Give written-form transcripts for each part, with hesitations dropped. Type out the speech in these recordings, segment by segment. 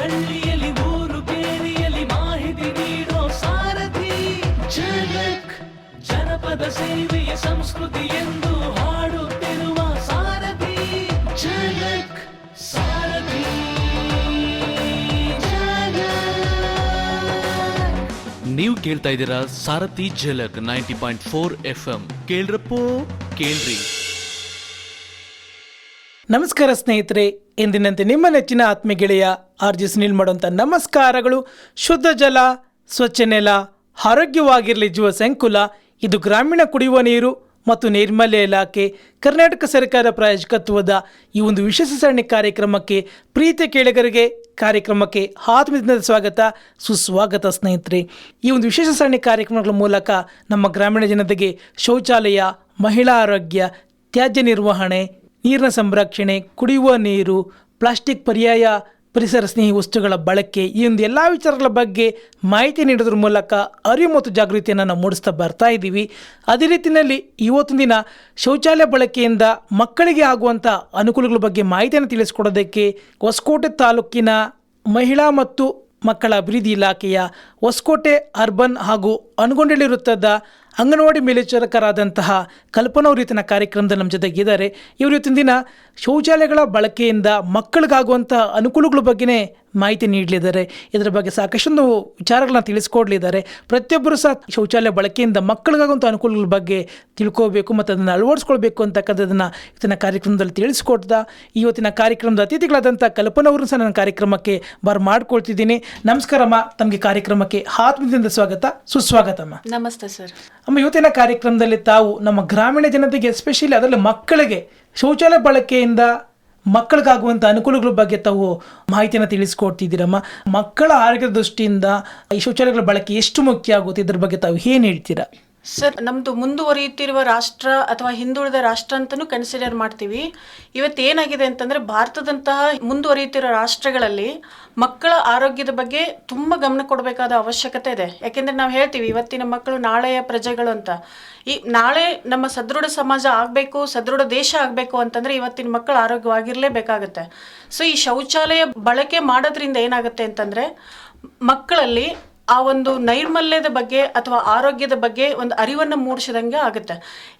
ಹಳ್ಳಿಯಲ್ಲಿ ಊರು ಕೇರಿಯಲ್ಲಿ ಮಾಹಿತಿ ನೀಡೋ ಸಾರಥಿ ಝಲಕ್. ಜನಪದ ಸೇವೆಯ ಸಂಸ್ಕೃತಿ ಎಂದು ಹಾಡುತ್ತಿರುವ ಸಾರಥಿ ಝಲಕ್. ಸಾರಥಿ ನೀವು ಕೇಳ್ತಾ ಇದ್ದೀರಾ ಸಾರಥಿ ಝಲಕ್ 90.4 FM. ಕೇಳ್ರಪ್ಪೋ ಕೇಳ್ರಿ. ನಮಸ್ಕಾರ ಸ್ನೇಹಿತರೆ, ಎಂದಿನಂತೆ ನಿಮ್ಮ ನೆಚ್ಚಿನ ಆತ್ಮೀಯ ಗೆಳೆಯ ಆರ್ ಜಿ ಸುನಿಲ್ ಮಾಡುವಂಥ ನಮಸ್ಕಾರಗಳು. ಶುದ್ಧ ಜಲ, ಸ್ವಚ್ಛ ನೆಲ, ಆರೋಗ್ಯವಾಗಿರಲಿ ಜೀವ ಸಂಕುಲ. ಇದು ಗ್ರಾಮೀಣ ಕುಡಿಯುವ ನೀರು ಮತ್ತು ನೈರ್ಮಲ್ಯ ಇಲಾಖೆ, ಕರ್ನಾಟಕ ಸರ್ಕಾರ ಪ್ರಾಯೋಜಕತ್ವದ ಈ ಒಂದು ವಿಶೇಷ ಸರಣಿ ಕಾರ್ಯಕ್ರಮಕ್ಕೆ ಪ್ರೀತಿಯ ಕೇಳಿಗರಿಗೆ ಕಾರ್ಯಕ್ರಮಕ್ಕೆ ಆತ್ಮೀಯದಿಂದ ಸ್ವಾಗತ, ಸುಸ್ವಾಗತ ಸ್ನೇಹಿತರೆ. ಈ ಒಂದು ವಿಶೇಷ ಸರಣಿ ಕಾರ್ಯಕ್ರಮಗಳ ಮೂಲಕ ನಮ್ಮ ಗ್ರಾಮೀಣ ಜನತೆಗೆ ಶೌಚಾಲಯ, ಮಹಿಳಾ ಆರೋಗ್ಯ, ತ್ಯಾಜ್ಯ ನಿರ್ವಹಣೆ, ನೀರಿನ ಸಂರಕ್ಷಣೆ, ಕುಡಿಯುವ ನೀರು, ಪ್ಲಾಸ್ಟಿಕ್ ಪರ್ಯಾಯ ಪರಿಸರ ಸ್ನೇಹಿ ವಸ್ತುಗಳ ಬಳಕೆ, ಈ ಒಂದು ಎಲ್ಲ ವಿಚಾರಗಳ ಬಗ್ಗೆ ಮಾಹಿತಿ ನೀಡೋದ್ರ ಮೂಲಕ ಅರಿವು ಮತ್ತು ಜಾಗೃತಿಯನ್ನು ನಾವು ಮೂಡಿಸ್ತಾ ಬರ್ತಾ ಇದ್ದೀವಿ. ಅದೇ ರೀತಿಯಲ್ಲಿ ಇವತ್ತಿನ ದಿನ ಶೌಚಾಲಯ ಬಳಕೆಯಿಂದ ಮಕ್ಕಳಿಗೆ ಆಗುವಂಥ ಅನುಕೂಲಗಳ ಬಗ್ಗೆ ಮಾಹಿತಿಯನ್ನು ತಿಳಿಸ್ಕೊಡೋದಕ್ಕೆ ಹೊಸಕೋಟೆ ತಾಲೂಕಿನ ಮಹಿಳಾ ಮತ್ತು ಮಕ್ಕಳ ಅಭಿವೃದ್ಧಿ ಇಲಾಖೆಯ ಹೊಸಕೋಟೆ ಅರ್ಬನ್ ಹಾಗೂ ಅನಗೊಂಡಳ್ಳಿ ವೃತ್ತದ ಅಂಗನವಾಡಿ ಮೇಲ್ವಿಚಾರಕರಾದಂತಹ ಕಲ್ಪನಾ ರೀತಿಯ ಕಾರ್ಯಕ್ರಮದಲ್ಲಿ ನಮ್ಮ ಜೊತೆಗಿದ್ದಾರೆ. ಇವರು ಇವತ್ತಿನ ದಿನ ಶೌಚಾಲಯಗಳ ಬಳಕೆಯಿಂದ ಮಕ್ಕಳಿಗಾಗುವಂಥ ಅನುಕೂಲಗಳ ಬಗ್ಗೆನೇ ಮಾಹಿತಿ ನೀಡಲಿದ್ದಾರೆ. ಇದರ ಬಗ್ಗೆ ಸಾಕಷ್ಟೊಂದು ವಿಚಾರಗಳನ್ನ ತಿಳಿಸ್ಕೊಡ್ಲಿದ್ದಾರೆ. ಪ್ರತಿಯೊಬ್ಬರು ಸಹ ಶೌಚಾಲಯ ಬಳಕೆಯಿಂದ ಮಕ್ಕಳಿಗಾಗುವಂಥ ಅನುಕೂಲಗಳ ಬಗ್ಗೆ ತಿಳ್ಕೋಬೇಕು ಮತ್ತು ಅದನ್ನು ಅಳವಡಿಸ್ಕೊಳ್ಬೇಕು ಅಂತಕ್ಕಂಥದ್ದನ್ನು ಇವತ್ತಿನ ಕಾರ್ಯಕ್ರಮದಲ್ಲಿ ತಿಳಿಸ್ಕೊಡ್ದ ಇವತ್ತಿನ ಕಾರ್ಯಕ್ರಮದ ಅತಿಥಿಗಳಾದಂಥ ಕಲ್ಪನಾ ಅವ್ರನ್ನ ಸಹ ನನ್ನ ಕಾರ್ಯಕ್ರಮಕ್ಕೆ ಮಾಡ್ಕೊಳ್ತಿದ್ದೀನಿ. ನಮಸ್ಕಾರಮ್ಮ, ತಮಗೆ ಕಾರ್ಯಕ್ರಮಕ್ಕೆ ಆತ್ಮದಿಂದ ಸ್ವಾಗತ, ಸುಸ್ವಾಗತಮ್ಮ. ನಮಸ್ತೆ ಸರ್. ಅಮ್ಮ, ಇವತ್ತಿನ ಕಾರ್ಯಕ್ರಮದಲ್ಲಿ ತಾವು ನಮ್ಮ ಗ್ರಾಮೀಣ ಜನತೆಗೆ ಎಸ್ಪೆಷಲಿ ಅದರಲ್ಲಿ ಮಕ್ಕಳಿಗೆ ಶೌಚಾಲಯ ಬಳಕೆಯಿಂದ ಮಕ್ಕಳಿಗಾಗುವಂಥ ಅನುಕೂಲಗಳ ಬಗ್ಗೆ ತಾವು ಮಾಹಿತಿಯನ್ನು ತಿಳಿಸ್ಕೊಡ್ತಿದ್ದೀರಮ್ಮ. ಮಕ್ಕಳ ಆರೋಗ್ಯದ ದೃಷ್ಟಿಯಿಂದ ಈ ಶೌಚಾಲಯಗಳ ಬಳಕೆ ಎಷ್ಟು ಮುಖ್ಯ ಆಗುತ್ತೆ, ಇದ್ರ ಬಗ್ಗೆ ತಾವು ಏನು ಹೇಳ್ತೀರಾ? ಸರ್, ನಮ್ಮದು ಮುಂದುವರಿಯುತ್ತಿರುವ ರಾಷ್ಟ್ರ ಅಥವಾ ಹಿಂದುಳಿದ ರಾಷ್ಟ್ರ ಅಂತಲೂ ಕನ್ಸಿಡರ್ ಮಾಡ್ತೀವಿ. ಇವತ್ತೇನಾಗಿದೆ ಅಂತಂದರೆ, ಭಾರತದಂತಹ ಮುಂದುವರಿಯುತ್ತಿರೋ ರಾಷ್ಟ್ರಗಳಲ್ಲಿ ಮಕ್ಕಳ ಆರೋಗ್ಯದ ಬಗ್ಗೆ ತುಂಬ ಗಮನ ಕೊಡಬೇಕಾದ ಅವಶ್ಯಕತೆ ಇದೆ. ಯಾಕೆಂದರೆ ನಾವು ಹೇಳ್ತೀವಿ ಇವತ್ತಿನ ಮಕ್ಕಳು ನಾಳೆಯ ಪ್ರಜೆಗಳು ಅಂತ. ಈ ನಾಳೆ ನಮ್ಮ ಸದೃಢ ಸಮಾಜ ಆಗಬೇಕು, ಸದೃಢ ದೇಶ ಆಗಬೇಕು ಅಂತಂದರೆ ಇವತ್ತಿನ ಮಕ್ಕಳು ಆರೋಗ್ಯವಾಗಿರಲೇಬೇಕಾಗತ್ತೆ. ಸೊ ಈ ಶೌಚಾಲಯ ಬಳಕೆ ಮಾಡೋದ್ರಿಂದ ಏನಾಗುತ್ತೆ ಅಂತಂದರೆ, ಮಕ್ಕಳಲ್ಲಿ ಆ ಒಂದು ನೈರ್ಮಲ್ಯದ ಬಗ್ಗೆ ಅಥವಾ ಆರೋಗ್ಯದ ಬಗ್ಗೆ ಒಂದು ಅರಿವನ್ನು ಮೂಡಿಸಿದಂಗೆ ಆಗುತ್ತೆ.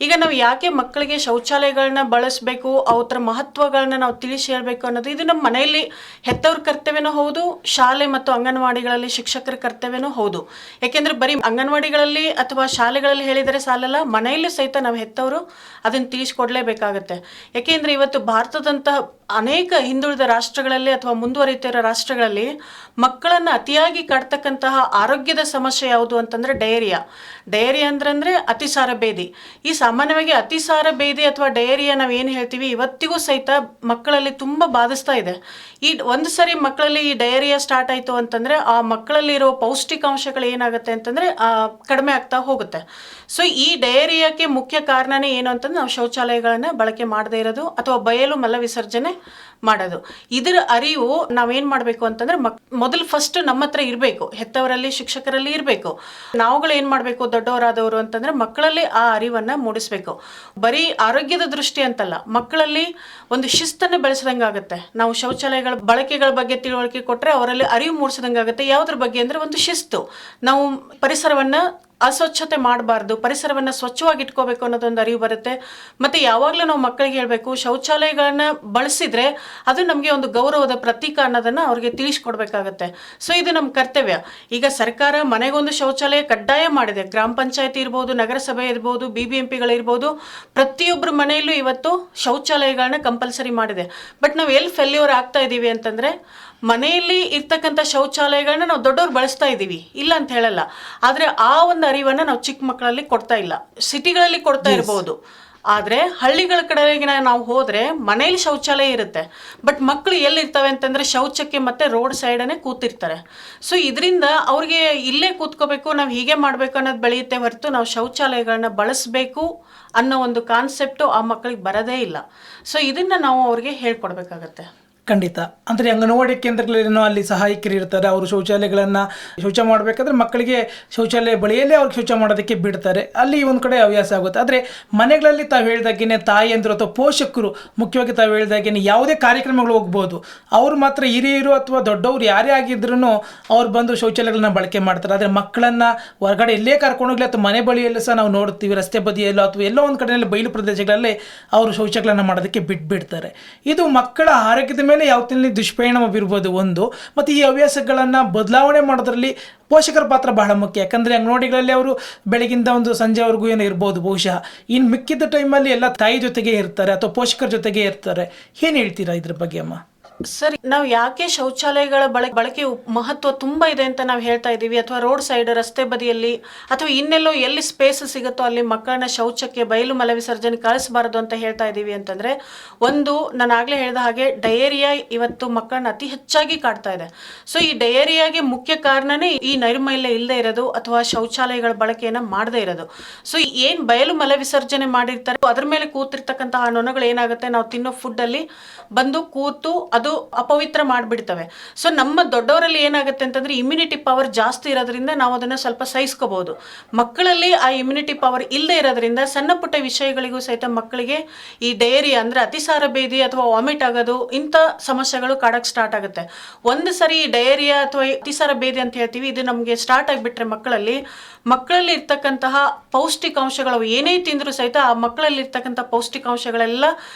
ಈಗ ನಾವು ಯಾಕೆ ಮಕ್ಕಳಿಗೆ ಶೌಚಾಲಯಗಳನ್ನ ಬಳಸಬೇಕು, ಅವರ ಮಹತ್ವಗಳನ್ನ ನಾವು ತಿಳಿಸಿ ಹೇಳಬೇಕು ಅನ್ನೋದು ಇದು ನಮ್ಮ ಮನೆಯಲ್ಲಿ ಹೆತ್ತವ್ರ ಕರ್ತವ್ಯನೂ ಹೌದು, ಶಾಲೆ ಮತ್ತು ಅಂಗನವಾಡಿಗಳಲ್ಲಿ ಶಿಕ್ಷಕರ ಕರ್ತವ್ಯನೂ ಹೌದು. ಯಾಕೆಂದರೆ ಬರೀ ಅಂಗನವಾಡಿಗಳಲ್ಲಿ ಅಥವಾ ಶಾಲೆಗಳಲ್ಲಿ ಹೇಳಿದರೆ ಸಾಲಲ್ಲ, ಮನೆಯಲ್ಲಿ ಸಹಿತ ನಾವು ಹೆತ್ತವರು ಅದನ್ನು ತಿಳಿಸ್ಕೊಡ್ಲೇಬೇಕಾಗತ್ತೆ. ಯಾಕೆಂದರೆ ಇವತ್ತು ಭಾರತದಂತಹ ಅನೇಕ ಹಿಂದುಳಿದ ರಾಷ್ಟ್ರಗಳಲ್ಲಿ ಅಥವಾ ಮುಂದುವರಿಯುತ್ತಿರೋ ರಾಷ್ಟ್ರಗಳಲ್ಲಿ ಮಕ್ಕಳನ್ನು ಅತಿಯಾಗಿ ಕಾಡ್ತಕ್ಕಂತಹ ಆರೋಗ್ಯದ ಸಮಸ್ಯೆ ಯಾವುದು ಅಂತಂದರೆ ಡಯೇರಿಯಾ. ಡಯೇರಿಯಾ ಅಂದ್ರೆ ಅತಿಸಾರ ಭೇದಿ. ಈ ಸಾಮಾನ್ಯವಾಗಿ ಅತಿಸಾರ ಭೇದಿ ಅಥವಾ ಡಯೇರಿಯಾ ನಾವು ಏನು ಹೇಳ್ತೀವಿ, ಇವತ್ತಿಗೂ ಸಹಿತ ಮಕ್ಕಳಲ್ಲಿ ತುಂಬ ಬಾಧಿಸ್ತಾ ಇದೆ. ಈ ಒಂದು ಸರಿ ಮಕ್ಕಳಲ್ಲಿ ಈ ಡಯೇರಿಯಾ ಸ್ಟಾರ್ಟ್ ಆಯಿತು ಅಂತಂದರೆ ಆ ಮಕ್ಕಳಲ್ಲಿರೋ ಪೌಷ್ಟಿಕಾಂಶಗಳು ಏನಾಗುತ್ತೆ ಅಂತಂದರೆ ಕಡಿಮೆ ಆಗ್ತಾ ಹೋಗುತ್ತೆ. ಸೊ ಈ ಡಯೇರಿಯಾಕ್ಕೆ ಮುಖ್ಯ ಕಾರಣನೇ ಏನು ಅಂತಂದ್ರೆ ನಾವು ಶೌಚಾಲಯಗಳನ್ನು ಬಳಕೆ ಮಾಡದೇ ಇರೋದು ಅಥವಾ ಬಯಲು ಮಲ ವಿಸರ್ಜನೆ ಮಾಡೋದು. ಇದರ ಅರಿವು ನಾವೇನು ಮಾಡಬೇಕು ಅಂತಂದರೆ ಮೊದಲು ಫಸ್ಟ್ ನಮ್ಮ ಹತ್ರ ಇರಬೇಕು, ಹೆತ್ತವರಲ್ಲಿ ಶಿಕ್ಷಕರಲ್ಲಿ ಇರಬೇಕು. ನಾವುಗಳು ಏನು ಮಾಡಬೇಕು, ದೊಡ್ಡವರಾದವರು ಅಂತಂದರೆ ಮಕ್ಕಳಲ್ಲಿ ಆ ಅರಿವನ್ನು ಮೂಡಿಸ್ಬೇಕು. ಬರೀ ಆರೋಗ್ಯದ ದೃಷ್ಟಿ ಅಂತಲ್ಲ, ಮಕ್ಕಳಲ್ಲಿ ಒಂದು ಶಿಸ್ತನ್ನು ಬೆಳೆಸಿದಂಗೆ ಆಗುತ್ತೆ. ನಾವು ಶೌಚಾಲಯಗಳ ಬಳಕೆಗಳ ಬಗ್ಗೆ ತಿಳುವಳಿಕೆ ಕೊಟ್ಟರೆ ಅವರಲ್ಲಿ ಅರಿವು ಮೂಡಿಸಿದಂಗೆ ಆಗುತ್ತೆ. ಯಾವುದ್ರ ಬಗ್ಗೆ ಅಂದರೆ ಒಂದು ಶಿಸ್ತು. ನಾವು ಪರಿಸರವನ್ನು ಅಸ್ವಚ್ಛತೆ ಮಾಡಬಾರ್ದು, ಪರಿಸರವನ್ನು ಸ್ವಚ್ಛವಾಗಿ ಇಟ್ಕೋಬೇಕು ಅನ್ನೋದೊಂದು ಅರಿವು ಬರುತ್ತೆ. ಮತ್ತು ಯಾವಾಗಲೂ ನಾವು ಮಕ್ಕಳಿಗೆ ಹೇಳಬೇಕು, ಶೌಚಾಲಯಗಳನ್ನು ಬಳಸಿದರೆ ಅದು ನಮಗೆ ಒಂದು ಗೌರವದ ಪ್ರತೀಕ ಅನ್ನೋದನ್ನು ಅವ್ರಿಗೆ ತಿಳಿಸ್ಕೊಡ್ಬೇಕಾಗತ್ತೆ. ಸೊ ಇದು ನಮ್ಮ ಕರ್ತವ್ಯ. ಈಗ ಸರ್ಕಾರ ಮನೆಗೊಂದು ಶೌಚಾಲಯ ಕಡ್ಡಾಯ ಮಾಡಿದೆ. ಗ್ರಾಮ ಪಂಚಾಯತಿ ಇರ್ಬೋದು, ನಗರಸಭೆ ಇರ್ಬೋದು, BBMPಗಳಿರ್ಬೋದು, ಪ್ರತಿಯೊಬ್ಬರ ಮನೆಯಲ್ಲೂ ಇವತ್ತು ಶೌಚಾಲಯಗಳನ್ನ ಕಂಪಲ್ಸರಿ ಮಾಡಿದೆ. ಬಟ್ ನಾವು ಎಲ್ಲಿ ಫೇಲ್ಯೂರ್ ಆಗ್ತಾ ಇದ್ದೀವಿ ಅಂತಂದರೆ, ಮನೆಯಲ್ಲಿ ಇರ್ತಕ್ಕಂಥ ಶೌಚಾಲಯಗಳನ್ನ ನಾವು ದೊಡ್ಡವ್ರು ಬಳಸ್ತಾ ಇದ್ದೀವಿ, ಇಲ್ಲ ಅಂತ ಹೇಳಲ್ಲ. ಆದರೆ ಆ ಒಂದು ಅರಿವನ್ನು ನಾವು ಚಿಕ್ಕ ಮಕ್ಕಳಲ್ಲಿ ಕೊಡ್ತಾ ಇಲ್ಲ. ಸಿಟಿಗಳಲ್ಲಿ ಕೊಡ್ತಾ ಇರ್ಬೋದು, ಆದರೆ ಹಳ್ಳಿಗಳ ಕಡೆಗೆ ನಾವು ಹೋದರೆ ಮನೇಲಿ ಶೌಚಾಲಯ ಇರುತ್ತೆ, ಬಟ್ ಮಕ್ಕಳು ಎಲ್ಲಿರ್ತವೆ ಅಂತಂದರೆ ಶೌಚಕ್ಕೆ ಮತ್ತು ರೋಡ್ ಸೈಡನ್ನೇ ಕೂತಿರ್ತಾರೆ. ಸೊ ಇದರಿಂದ ಅವ್ರಿಗೆ ಇಲ್ಲೇ ಕೂತ್ಕೋಬೇಕು, ನಾವು ಹೀಗೆ ಮಾಡಬೇಕು ಅನ್ನೋದು ಬೆಳೆಯುತ್ತೆ ಹೊರತು ನಾವು ಶೌಚಾಲಯಗಳನ್ನ ಬಳಸಬೇಕು ಅನ್ನೋ ಒಂದು ಕಾನ್ಸೆಪ್ಟು ಆ ಮಕ್ಕಳಿಗೆ ಬರೋದೇ ಇಲ್ಲ. ಸೊ ಇದನ್ನು ನಾವು ಅವ್ರಿಗೆ ಹೇಳ್ಕೊಡ್ಬೇಕಾಗತ್ತೆ. ಖಂಡಿತ. ಅಂದರೆ ಅಂಗನವಾಡಿ ಕೇಂದ್ರಗಳೇನೋ ಅಲ್ಲಿ ಸಹಾಯಕರು ಇರ್ತಾರೆ, ಅವರು ಶೌಚಾಲಯಗಳನ್ನು ಶೌಚ ಮಾಡಬೇಕಾದ್ರೆ ಮಕ್ಕಳಿಗೆ ಶೌಚಾಲಯ ಬಳಿಯಲ್ಲೇ ಅವ್ರಿಗೆ ಶೌಚ ಮಾಡೋದಕ್ಕೆ ಬಿಡ್ತಾರೆ, ಅಲ್ಲಿ ಒಂದು ಕಡೆ ಹವ್ಯಾಸ ಆಗುತ್ತೆ. ಆದರೆ ಮನೆಗಳಲ್ಲಿ ತಾವು ಹೇಳಿದಾಗೇ ತಾಯಿಯಂದರು ಅಥವಾ ಪೋಷಕರು, ಮುಖ್ಯವಾಗಿ ತಾವು ಹೇಳಿದಾಗೇ ಯಾವುದೇ ಕಾರ್ಯಕ್ರಮಗಳು ಹೋಗ್ಬೋದು, ಅವರು ಮಾತ್ರ ಹಿರಿಯರು ಅಥವಾ ದೊಡ್ಡವರು ಯಾರೇ ಆಗಿದ್ರೂ ಅವ್ರು ಬಂದು ಶೌಚಾಲಯಗಳನ್ನ ಬಳಕೆ ಮಾಡ್ತಾರೆ. ಆದರೆ ಮಕ್ಕಳನ್ನು ಹೊರಗಡೆ ಎಲ್ಲೇ ಕರ್ಕೊಂಡೋಗ್ಲಿ ಅಥವಾ ಮನೆ ಬಳಿಯಲ್ಲೂ ಸಹ ನಾವು ನೋಡ್ತೀವಿ, ರಸ್ತೆ ಬದಿಯಲ್ಲೋ ಅಥವಾ ಎಲ್ಲೋ ಒಂದು ಕಡೆಯಲ್ಲಿ ಬಯಲು ಪ್ರದೇಶಗಳಲ್ಲಿ ಅವರು ಶೌಚಗಳನ್ನು ಮಾಡೋದಕ್ಕೆ ಬಿಟ್ಬಿಡ್ತಾರೆ. ಇದು ಮಕ್ಕಳ ಆರೋಗ್ಯದ ಮೇಲೆ ಯಾವ ತಿಳಿ ದುಷ್ಪರಿಣಾಮ ಬೀರ್ಬೋದು ಒಂದು. ಮತ್ತು ಈ ಹವ್ಯಾಸಗಳನ್ನು ಬದಲಾವಣೆ ಮಾಡೋದ್ರಲ್ಲಿ ಪೋಷಕರ ಪಾತ್ರ ಬಹಳ ಮುಖ್ಯ. ಯಾಕಂದರೆ ಅಂಗನವಾಡಿಗಳಲ್ಲಿ ಅವರು ಬೆಳಗಿಂದ ಒಂದು ಸಂಜೆವರೆಗೂ ಏನೋ ಇರ್ಬೋದು ಬಹುಶಃ, ಇನ್ನು ಮಿಕ್ಕಿದ ಟೈಮಲ್ಲಿ ಎಲ್ಲ ತಾಯಿ ಜೊತೆಗೆ ಇರ್ತಾರೆ ಅಥವಾ ಪೋಷಕರ ಜೊತೆಗೆ ಇರ್ತಾರೆ. ಏನು ಹೇಳ್ತೀರಾ ಇದ್ರ ಬಗ್ಗೆ ಅಮ್ಮ? ಸರ್, ನಾವು ಯಾಕೆ ಶೌಚಾಲಯಗಳ ಬಳಕೆ ಮಹತ್ವ ತುಂಬ ಇದೆ ಅಂತ ನಾವು ಹೇಳ್ತಾ ಇದ್ದೀವಿ, ಅಥವಾ ರೋಡ್ ಸೈಡ್ ರಸ್ತೆ ಬದಿಯಲ್ಲಿ ಅಥವಾ ಇನ್ನೆಲ್ಲೋ ಎಲ್ಲಿ ಸ್ಪೇಸ್ ಸಿಗುತ್ತೋ ಅಲ್ಲಿ ಮಕ್ಕಳನ್ನ ಶೌಚಕ್ಕೆ ಬಯಲು ಮಲ ವಿಸರ್ಜನೆ ಕಳಿಸಬಾರದು ಅಂತ ಹೇಳ್ತಾ ಇದ್ದೀವಿ ಅಂತಂದರೆ, ಒಂದು ನಾನು ಆಗಲೇ ಹೇಳಿದ ಹಾಗೆ ಡಯೇರಿಯಾ ಇವತ್ತು ಮಕ್ಕಳನ್ನ ಅತಿ ಹೆಚ್ಚಾಗಿ ಕಾಡ್ತಾ ಇದೆ. ಸೊ ಈ ಡಯೇರಿಯಾಗೆ ಮುಖ್ಯ ಕಾರಣನೇ ಈ ನೈರ್ಮಲ್ಯ ಇಲ್ಲದೆ ಇರೋದು ಅಥವಾ ಶೌಚಾಲಯಗಳ ಬಳಕೆಯನ್ನು ಮಾಡದೇ ಇರೋದು. ಸೊ ಏನು ಬಯಲು ಮಲ ವಿಸರ್ಜನೆ ಮಾಡಿರ್ತಾರೆ ಅದ್ರ ಮೇಲೆ ಕೂತಿರ್ತಕ್ಕಂತಹ ನೊಣಗಳು ಏನಾಗುತ್ತೆ, ನಾವು ತಿನ್ನೋ ಫುಡ್ಡಲ್ಲಿ ಬಂದು ಕೂತು ಅದು ಅಪವಿತ್ರ ಮಾಡಿಬಿಡ್ತವೆ. ಸೊ ನಮ್ಮ ದೊಡ್ಡವರಲ್ಲಿ ಏನಾಗುತ್ತೆ ಅಂತಂದ್ರೆ ಇಮ್ಯುನಿಟಿ ಪವರ್ ಜಾಸ್ತಿ ಇರೋದ್ರಿಂದ ನಾವು ಅದನ್ನ ಸ್ವಲ್ಪ ಸಹಿಸ್ಕೋಬಹುದು. ಮಕ್ಕಳಲ್ಲಿ ಆ ಇಮ್ಯುನಿಟಿ ಪವರ್ ಇಲ್ಲದೆ ಇರೋದ್ರಿಂದ ಸಣ್ಣ ಪುಟ್ಟ ವಿಷಯಗಳಿಗೂ ಸಹಿತ ಮಕ್ಕಳಿಗೆ ಈ ಡಯೇರಿಯಾ ಅಂದ್ರೆ ಅತಿಸಾರ ಬೇದಿ ಅಥವಾ ವಾಮಿಟ್ ಆಗೋದು ಇಂಥ ಸಮಸ್ಯೆಗಳು ಕಾಡಕ್ಕೆ ಸ್ಟಾರ್ಟ್ ಆಗುತ್ತೆ. ಒಂದು ಸರಿ ಡಯೇರಿಯಾ ಅಥವಾ ಅತಿಸಾರ ಬೇದಿ ಅಂತ ಹೇಳ್ತೀವಿ, ಇದು ನಮಗೆ ಸ್ಟಾರ್ಟ್ ಆಗಿಬಿಟ್ರೆ ಮಕ್ಕಳಲ್ಲಿ ಇರ್ತಕ್ಕಂತಹ ಪೌಷ್ಟಿಕಾಂಶಗಳು ಏನೇ ತಿಂದರೂ ಸಹಿತ ಆ ಮಕ್ಕಳಲ್ಲಿ ಇರ್ತಕ್ಕಂಥ ಪೌಷ್ಟಿಕಾಂಶಗಳೆಲ್ಲ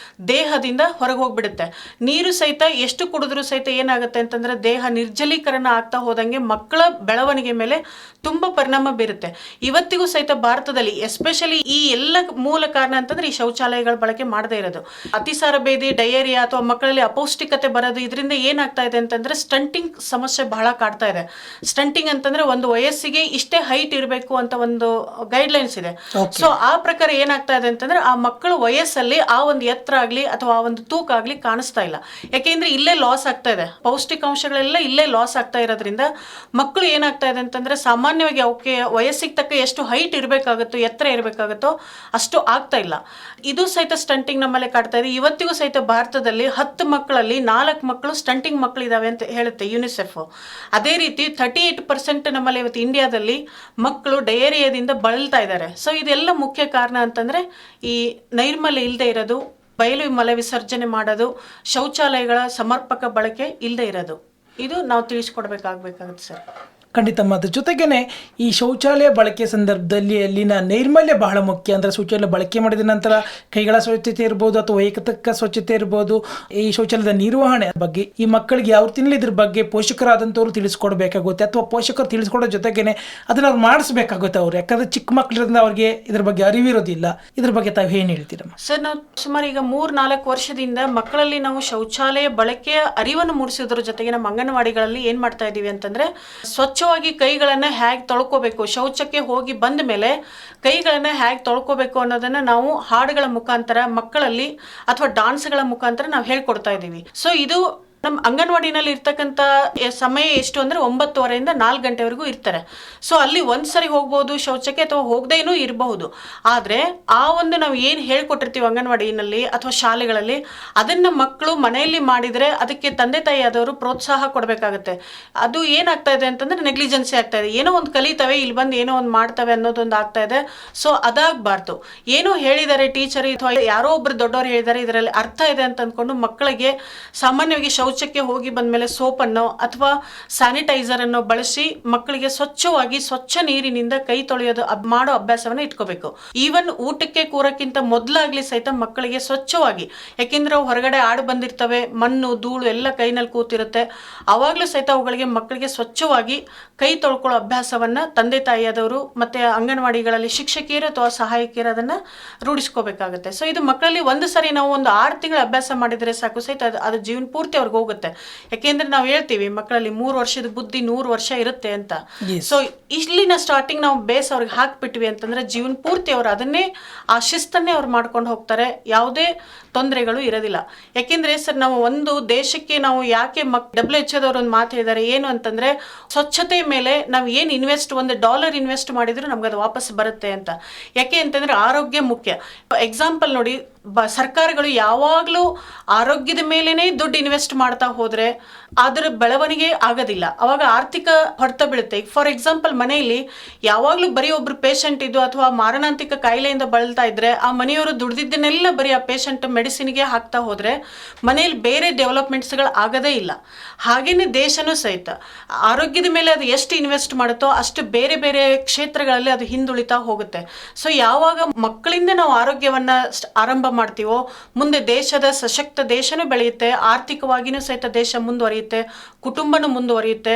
ದೇಹದಿಂದ ಹೊರಗೆ ಹೋಗ್ಬಿಡುತ್ತೆ. ನೀರು ಸಹಿತ ಎಷ್ಟು ಕುಡಿದ್ರೂ ಸಹಿತ ಏನಾಗುತ್ತೆ ಅಂತಂದ್ರೆ ದೇಹ ನಿರ್ಜಲೀಕರಣ ಆಗ್ತಾ ಹೋದಂಗೆ ಮಕ್ಕಳ ಬೆಳವಣಿಗೆ ಮೇಲೆ ತುಂಬಾ ಪರಿಣಾಮ ಬೀರುತ್ತೆ. ಇವತ್ತಿಗೂ ಸಹಿತ ಭಾರತದಲ್ಲಿ ಎಸ್ಪೆಷಲಿ ಈ ಎಲ್ಲ ಮೂಲ ಕಾರಣ ಅಂತಂದ್ರೆ ಈ ಶೌಚಾಲಯಗಳ ಬಳಕೆ ಮಾಡದೇ ಇರೋದು. ಅತಿಸಾರ ಬೇದಿ, ಡಯೇರಿಯಾ ಅಥವಾ ಮಕ್ಕಳಲ್ಲಿ ಅಪೌಷ್ಟಿಕತೆ ಬರೋದು, ಇದರಿಂದ ಏನಾಗ್ತಾ ಇದೆ ಅಂತಂದ್ರೆ ಸ್ಟಂಟಿಂಗ್ ಸಮಸ್ಯೆ ಬಹಳ ಕಾಡ್ತಾ ಇದೆ. ಸ್ಟಂಟಿಂಗ್ ಅಂತಂದ್ರೆ ಒಂದು ವಯಸ್ಸಿಗೆ ಇಷ್ಟೇ ಹೈಟ್ ಇರಬೇಕು ಅಂತ ಒಂದು ಗೈಡ್ಲೈನ್ಸ್ ಇದೆ. ಸೊ ಆ ಪ್ರಕಾರ ಏನಾಗ್ತಾ ಇದೆ ಅಂತಂದ್ರೆ ಆ ಮಕ್ಕಳ ವಯಸ್ಸಲ್ಲಿ ಆ ಒಂದು ಎತ್ತರ ಆಗ್ಲಿ ಅಥವಾ ಆ ಒಂದು ತೂಕ ಆಗ್ಲಿ ಕಾಣಿಸ್ತಾ ಇಲ್ಲ. ಯಾಕೆಂದ್ರೆ ಇಲ್ಲೇ ಲಾಸ್ ಆಗ್ತಾ ಇದೆ, ಪೌಷ್ಟಿಕಾಂಶಗಳೆಲ್ಲ ಇಲ್ಲೇ ಲಾಸ್ ಆಗ್ತಾ ಇರೋದ್ರಿಂದ ಮಕ್ಕಳು ಏನಾಗ್ತಾ ಇದೆ ಅಂತಂದ್ರೆ ಸಾಮಾನ್ಯವಾಗಿ ಅವಕ್ಕೆ ವಯಸ್ಸಿಗೆ ತಕ್ಕ ಎಷ್ಟು ಹೈಟ್ ಇರಬೇಕಾಗುತ್ತೋ, ಎತ್ತರ ಇರಬೇಕಾಗುತ್ತೋ ಅಷ್ಟು ಆಗ್ತಾ ಇಲ್ಲ. ಇದು ಸಹಿತ ಸ್ಟಂಟಿಂಗ್ ನಮ್ಮಲ್ಲಿ ಕಾಡ್ತಾ ಇದೆ. ಇವತ್ತಿಗೂ ಸಹಿತ ಭಾರತದಲ್ಲಿ 10 ಮಕ್ಕಳಲ್ಲಿ 4 ಮಕ್ಕಳು ಸ್ಟಂಟಿಂಗ್ ಮಕ್ಕಳು ಇದಾವೆ ಅಂತ ಹೇಳುತ್ತೆ ಯುನಿಸೆಫ್. ಅದೇ ರೀತಿ 38% ನಮ್ಮಲ್ಲಿ ಇವತ್ತು ಇಂಡಿಯಾದಲ್ಲಿ ಮಕ್ಕಳು ಡಯೇರಿಯಾದಿಂದ ಬಳಲ್ತಾ ಇದ್ದಾರೆ. ಸೊ ಇದೆಲ್ಲ ಮುಖ್ಯ ಕಾರಣ ಅಂತಂದ್ರೆ ಈ ನೈರ್ಮಲ್ಯ ಇಲ್ಲದೆ ಇರೋದು, ಬಯಲು ಮಲ ವಿಸರ್ಜನೆ ಮಾಡೋದು, ಶೌಚಾಲಯಗಳ ಸಮರ್ಪಕ ಬಳಕೆ ಇಲ್ಲದೆ ಇರೋದು, ಇದು ನಾವು ತಿಳಿಸ್ಕೊಡ್ಬೇಕಾಗಬೇಕಾಗುತ್ತೆ ಸರ್. ಖಂಡಿತ. ಅದ್ರ ಜೊತೆಗೇನೆ ಈ ಶೌಚಾಲಯ ಬಳಕೆ ಸಂದರ್ಭದಲ್ಲಿ ಅಲ್ಲಿನ ನೈರ್ಮಲ್ಯ ಬಹಳ ಮುಖ್ಯ. ಅಂದರೆ ಶೌಚಾಲಯ ಬಳಕೆ ಮಾಡಿದ ನಂತರ ಕೈಗಳ ಸ್ವಚ್ಛತೆ ಇರ್ಬೋದು ಅಥವಾ ವೈಯಕ್ತಿಕ ಸ್ವಚ್ಛತೆ ಇರ್ಬೋದು, ಈ ಶೌಚಾಲಯದ ನಿರ್ವಹಣೆ ಬಗ್ಗೆ ಈ ಮಕ್ಕಳಿಗೆ ಯಾವ ತಿನ್ನಲಿ ಇದ್ರ ಬಗ್ಗೆ ಪೋಷಕರಾದಂಥವ್ರು ತಿಳಿಸ್ಕೊಡ್ಬೇಕಾಗುತ್ತೆ ಅಥವಾ ಪೋಷಕರು ತಿಳಿಸ್ಕೊಡೋ ಜೊತೆಗೇನೆ ಅದನ್ನ ಅವ್ರು ಮಾಡಿಸ್ಬೇಕಾಗುತ್ತೆ ಅವ್ರು. ಯಾಕಂದ್ರೆ ಚಿಕ್ಕ ಮಕ್ಕಳಿಂದ ಅವ್ರಿಗೆ ಇದ್ರ ಬಗ್ಗೆ ಅರಿವಿರೋದಿಲ್ಲ. ಇದ್ರ ಬಗ್ಗೆ ತಾವು ಏನು ಹೇಳ್ತೀರಮ್ಮ? ಸರ್, ನಾವು ಸುಮಾರು ಈಗ 3-4 ವರ್ಷದಿಂದ ಮಕ್ಕಳಲ್ಲಿ ನಾವು ಶೌಚಾಲಯ ಬಳಕೆಯ ಅರಿವನ್ನು ಮೂಡಿಸೋದ್ರ ಜೊತೆಗೆ ನಮ್ಮ ಅಂಗನವಾಡಿಗಳಲ್ಲಿ ಏನ್ ಮಾಡ್ತಾ ಇದೀವಿ ಅಂತಂದ್ರೆ ಸ್ವಚ್ಛವಾಗಿ ಕೈಗಳನ್ನ ಹೇಗೆ ತೊಳ್ಕೋಬೇಕು, ಶೌಚಕ್ಕೆ ಹೋಗಿ ಬಂದ ಮೇಲೆ ಕೈಗಳನ್ನ ಹೇಗೆ ತೊಳ್ಕೋಬೇಕು ಅನ್ನೋದನ್ನ ನಾವು ಹಾಡುಗಳ ಮುಖಾಂತರ ಮಕ್ಕಳಲ್ಲಿ ಅಥವಾ ಡಾನ್ಸ್ಗಳ ಮುಖಾಂತರ ನಾವು ಹೇಳ್ಕೊಡ್ತಾ ಇದ್ದೀವಿ. ಸೊ ಇದು ನಮ್ಮ ಅಂಗನವಾಡಿನಲ್ಲಿ ಇರ್ತಕ್ಕಂಥ ಸಮಯ ಎಷ್ಟು ಅಂದರೆ 9:30ಯಿಂದ 4 ಗಂಟೆವರೆಗೂ ಇರ್ತಾರೆ. ಸೊ ಅಲ್ಲಿ ಒಂದ್ಸರಿ ಹೋಗ್ಬೋದು ಶೌಚಕ್ಕೆ ಅಥವಾ ಹೋಗದೇನೂ ಇರಬಹುದು. ಆದರೆ ಆ ಒಂದು ನಾವು ಏನು ಹೇಳ್ಕೊಟ್ಟಿರ್ತೀವಿ ಅಂಗನವಾಡಿನಲ್ಲಿ ಅಥವಾ ಶಾಲೆಗಳಲ್ಲಿ ಅದನ್ನು ಮಕ್ಕಳು ಮನೆಯಲ್ಲಿ ಮಾಡಿದರೆ ಅದಕ್ಕೆ ತಂದೆ ತಾಯಿ ಆದವರು ಪ್ರೋತ್ಸಾಹ ಕೊಡಬೇಕಾಗತ್ತೆ. ಅದು ಏನಾಗ್ತಾ ಇದೆ ಅಂತಂದ್ರೆ ನೆಗ್ಲಿಜೆನ್ಸಿ ಆಗ್ತಾ ಇದೆ. ಏನೋ ಒಂದು ಕಲಿತವೆ, ಇಲ್ಲಿ ಬಂದು ಏನೋ ಒಂದು ಮಾಡ್ತವೆ ಅನ್ನೋದೊಂದು ಆಗ್ತಾ ಇದೆ. ಸೊ ಅದಾಗಬಾರ್ದು. ಏನೋ ಹೇಳಿದ್ದಾರೆ ಟೀಚರ್ ಅಥವಾ ಯಾರೋ ಒಬ್ರು ದೊಡ್ಡವರು ಹೇಳಿದ್ದಾರೆ, ಇದರಲ್ಲಿ ಅರ್ಥ ಇದೆ ಅಂತ ಅಂದ್ಕೊಂಡು ಮಕ್ಕಳಿಗೆ ಸಾಮಾನ್ಯವಾಗಿ ಶೌಚಕ್ಕೆ ಹೋಗಿ ಬಂದ್ಮೇಲೆ ಸೋಪನ್ನು ಅಥವಾ ಸ್ಯಾನಿಟೈಸರ್ ಅನ್ನು ಬಳಸಿ ಮಕ್ಕಳಿಗೆ ಸ್ವಚ್ಛವಾಗಿ ಸ್ವಚ್ಛ ನೀರಿನಿಂದ ಕೈ ತೊಳೆಯೋದು ಮಾಡೋ ಅಭ್ಯಾಸವನ್ನ ಇಟ್ಕೋಬೇಕು. ಈವನ್ ಊಟಕ್ಕೆ ಕೂರಕ್ಕಿಂತ ಮೊದಲಾಗ್ಲಿ ಸಹಿತ ಮಕ್ಕಳಿಗೆ ಸ್ವಚ್ಛವಾಗಿ, ಯಾಕೆಂದ್ರೆ ಅವು ಹೊರಗಡೆ ಆಡು ಬಂದಿರ್ತವೆ, ಮಣ್ಣು ಧೂಳು ಎಲ್ಲ ಕೈನಲ್ಲಿ ಕೂತಿರುತ್ತೆ, ಅವಾಗ್ಲೂ ಸಹಿತ ಅವುಗಳಿಗೆ ಮಕ್ಕಳಿಗೆ ಸ್ವಚ್ಛವಾಗಿ ಕೈ ತೊಳ್ಕೊಳ್ಳೋ ಅಭ್ಯಾಸವನ್ನ ತಂದೆ ತಾಯಿಯಾದವರು ಮತ್ತೆ ಅಂಗನವಾಡಿಗಳಲ್ಲಿ ಶಿಕ್ಷಕಿಯರು ಅಥವಾ ಸಹಾಯಕಿಯರು ಅದನ್ನ ರೂಢಿಸ್ಕೋಬೇಕಾಗುತ್ತೆ. ಸೊ ಇದು ಮಕ್ಕಳಲ್ಲಿ ಒಂದು ಸರಿ ನಾವು ಒಂದು 6 ತಿಂಗಳ ಅಭ್ಯಾಸ ಮಾಡಿದ್ರೆ ಸಾಕು ಸಹಿತ ಅದು ಜೀವನ ಪೂರ್ತಿ ಅವ್ರಿಗೆ ಹೋಗುತ್ತೆ. ಯಾಕೆಂದ್ರೆ ನಾವು ಹೇಳ್ತೀವಿ ಮಕ್ಕಳಲ್ಲಿ 3 ವರ್ಷದ ಬುದ್ಧಿ 100 ವರ್ಷ ಇರುತ್ತೆ ಅಂತ. ಸೊ ಇಲ್ಲಿನ ಸ್ಟಾರ್ಟಿಂಗ್ ನಾವು ಬೇಸ್ ಅವ್ರಿಗೆ ಹಾಕ್ಬಿಟ್ವಿ ಅಂತಂದ್ರೆ ಜೀವನ ಪೂರ್ತಿ ಅವ್ರು ಅದನ್ನೇ ಆ ಶಿಸ್ತನ್ನೇ ಅವ್ರು ಮಾಡ್ಕೊಂಡು ಹೋಗ್ತಾರೆ, ಯಾವುದೇ ತೊಂದರೆಗಳು ಇರೋದಿಲ್ಲ. ಯಾಕೆಂದ್ರೆ ಸರ್ ನಾವು ಒಂದು ದೇಶಕ್ಕೆ ನಾವು ಯಾಕೆ WHO ದವರು ಒಂದು ಮಾತು ಹೇಳಿದ್ದಾರೆ ಏನು ಅಂತಂದ್ರೆ ಸ್ವಚ್ಛತೆ ಮೇಲೆ ನಾವು ಏನು $1 ಇನ್ವೆಸ್ಟ್ ಮಾಡಿದ್ರು ನಮ್ಗೆ ಅದು ವಾಪಸ್ ಬರುತ್ತೆ ಅಂತ. ಯಾಕೆ ಅಂತಂದ್ರೆ ಆರೋಗ್ಯ ಮುಖ್ಯ. ಎಕ್ಸಾಂಪಲ್ ನೋಡಿ, ಸರ್ಕಾರಗಳು ಯಾವಾಗಲೂ ಆರೋಗ್ಯದ ಮೇಲೇನೆ ದುಡ್ಡು ಇನ್ವೆಸ್ಟ್ ಮಾಡ್ತಾ ಹೋದ್ರೆ ಅದರ ಬೆಳವಣಿಗೆ ಆಗೋದಿಲ್ಲ. ಅವಾಗ ಆರ್ಥಿಕ ಹೊಡೆತ ಬೀಳುತ್ತೆ. ಫಾರ್ ಎಕ್ಸಾಂಪಲ್, ಮನೆಯಲ್ಲಿ ಯಾವಾಗಲೂ ಬರೀ ಒಬ್ರು ಪೇಷಂಟ್ ಇದ್ದು ಅಥವಾ ಮಾರಣಾಂತಿಕ ಕಾಯಿಲೆಯಿಂದ ಬಳಲ್ತಾ ಇದ್ರೆ ಆ ಮನೆಯವರು ದುಡ್ದಿದ್ದನ್ನೆಲ್ಲ ಬರೀ ಆ ಪೇಷಂಟ್ ಮೆಡಿಸಿನ್ಗೆ ಹಾಕ್ತಾ ಹೋದ್ರೆ ಮನೆಯಲ್ಲಿ ಬೇರೆ ಡೆವಲಪ್ಮೆಂಟ್ಸ್ಗಳು ಆಗೋದೇ ಇಲ್ಲ. ಹಾಗೇನೆ ದೇಶನೂ ಸಹಿತ ಆರೋಗ್ಯದ ಮೇಲೆ ಅದು ಎಷ್ಟು ಇನ್ವೆಸ್ಟ್ ಮಾಡುತ್ತೋ ಅಷ್ಟು ಬೇರೆ ಬೇರೆ ಕ್ಷೇತ್ರಗಳಲ್ಲಿ ಅದು ಹಿಂದುಳಿತಾ ಹೋಗುತ್ತೆ. ಸೊ ಯಾವಾಗ ಮಕ್ಕಳಿಂದ ನಾವು ಆರೋಗ್ಯವನ್ನ ಆರಂಭ ಮಾಡ್ತೀವೋ ಮುಂದೆ ದೇಶದ ಸಶಕ್ತ ದೇಶನೂ ಬೆಳೆಯುತ್ತೆ, ಆರ್ಥಿಕವಾಗಿನೂ ಸಹಿತ ದೇಶ ಮುಂದುವರಿಯುತ್ತೆ, ಕುಟುಂಬನೂ ಮುಂದುವರಿಯುತ್ತೆ.